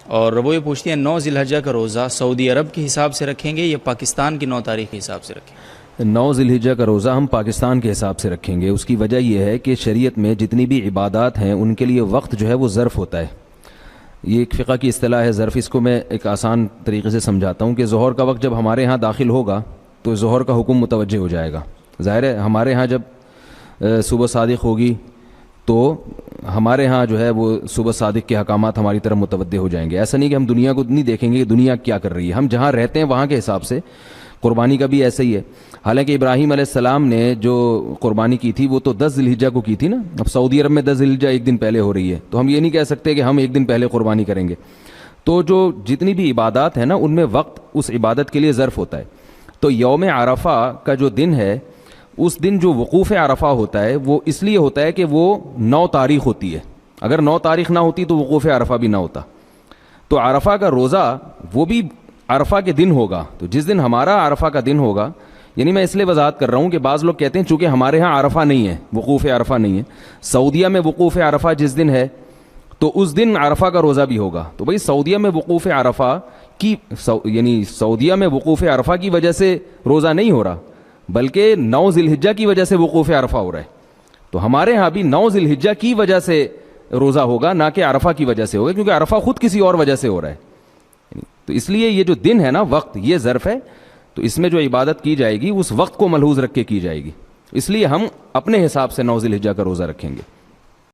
اور وہ یہ پوچھتی ہیں 9 ذی الحجہ کا روزہ سعودی عرب کے حساب سے رکھیں گے یا پاکستان کی 9 تاریخ کے حساب سے رکھیں گے؟ 9 ذی الحجہ کا روزہ ہم پاکستان کے حساب سے رکھیں گے. اس کی وجہ یہ ہے کہ شریعت میں جتنی بھی عبادات ہیں ان کے لیے وقت جو ہے وہ ظرف ہوتا ہے. یہ ایک فقہ کی اصطلاح ہے ظرف. اس کو میں ایک آسان طریقے سے سمجھاتا ہوں کہ ظہر کا وقت جب ہمارے ہاں داخل ہوگا تو ظہر کا حکم متوجہ ہو جائے گا. ظاہر ہے ہمارے ہاں جب صبح صادق ہوگی تو ہمارے ہاں جو ہے وہ صبح صادق کے احکامات ہماری طرف متوجہ ہو جائیں گے. ایسا نہیں کہ ہم دنیا کو نہیں دیکھیں گے کہ دنیا کیا کر رہی ہے. ہم جہاں رہتے ہیں وہاں کے حساب سے قربانی کا بھی ایسا ہی ہے. حالانکہ ابراہیم علیہ السلام نے جو قربانی کی تھی وہ تو 10 ذی الحجہ کو کی تھی نا. اب سعودی عرب میں 10 ذی الحجہ ایک دن پہلے ہو رہی ہے تو ہم یہ نہیں کہہ سکتے کہ ہم ایک دن پہلے قربانی کریں گے. تو جو جتنی بھی عبادات ہیں نا ان میں وقت اس عبادت کے لیے ظرف ہوتا ہے. تو یوم عرفہ کا جو دن ہے اس دن جو وقوف عرفہ ہوتا ہے وہ اس لیے ہوتا ہے کہ وہ 9 تاریخ ہوتی ہے. اگر 9 تاریخ نہ ہوتی تو وقوف عرفہ بھی نہ ہوتا. تو عرفہ کا روزہ وہ بھی عرفہ کے دن ہوگا. تو جس دن ہمارا عرفہ کا دن ہوگا, یعنی میں اس لیے وضاحت کر رہا ہوں کہ بعض لوگ کہتے ہیں چونکہ ہمارے ہاں عرفہ نہیں ہے, وقوف عرفہ نہیں ہے, سعودیہ میں وقوف عرفہ جس دن ہے تو اس دن عرفہ کا روزہ بھی ہوگا. تو بھئی سعودیہ میں وقوف عرفہ کی یعنی سعودیہ میں وقوف عرفہ کی وجہ سے روزہ نہیں ہو رہا بلکہ 9 ذی الحجہ کی وجہ سے وقوف عرفہ ہو رہا ہے. تو ہمارے ہاں بھی 9 ذی الحجہ کی وجہ سے روزہ ہوگا نہ کہ عرفہ کی وجہ سے ہوگا, کیونکہ عرفہ خود کسی اور وجہ سے ہو رہا ہے. تو اس لیے یہ جو دن ہے نا وقت یہ ظرف ہے. تو اس میں جو عبادت کی جائے گی اس وقت کو ملحوظ رکھ کے کی جائے گی. اس لیے ہم اپنے حساب سے 9 ذی الحجہ کا روزہ رکھیں گے.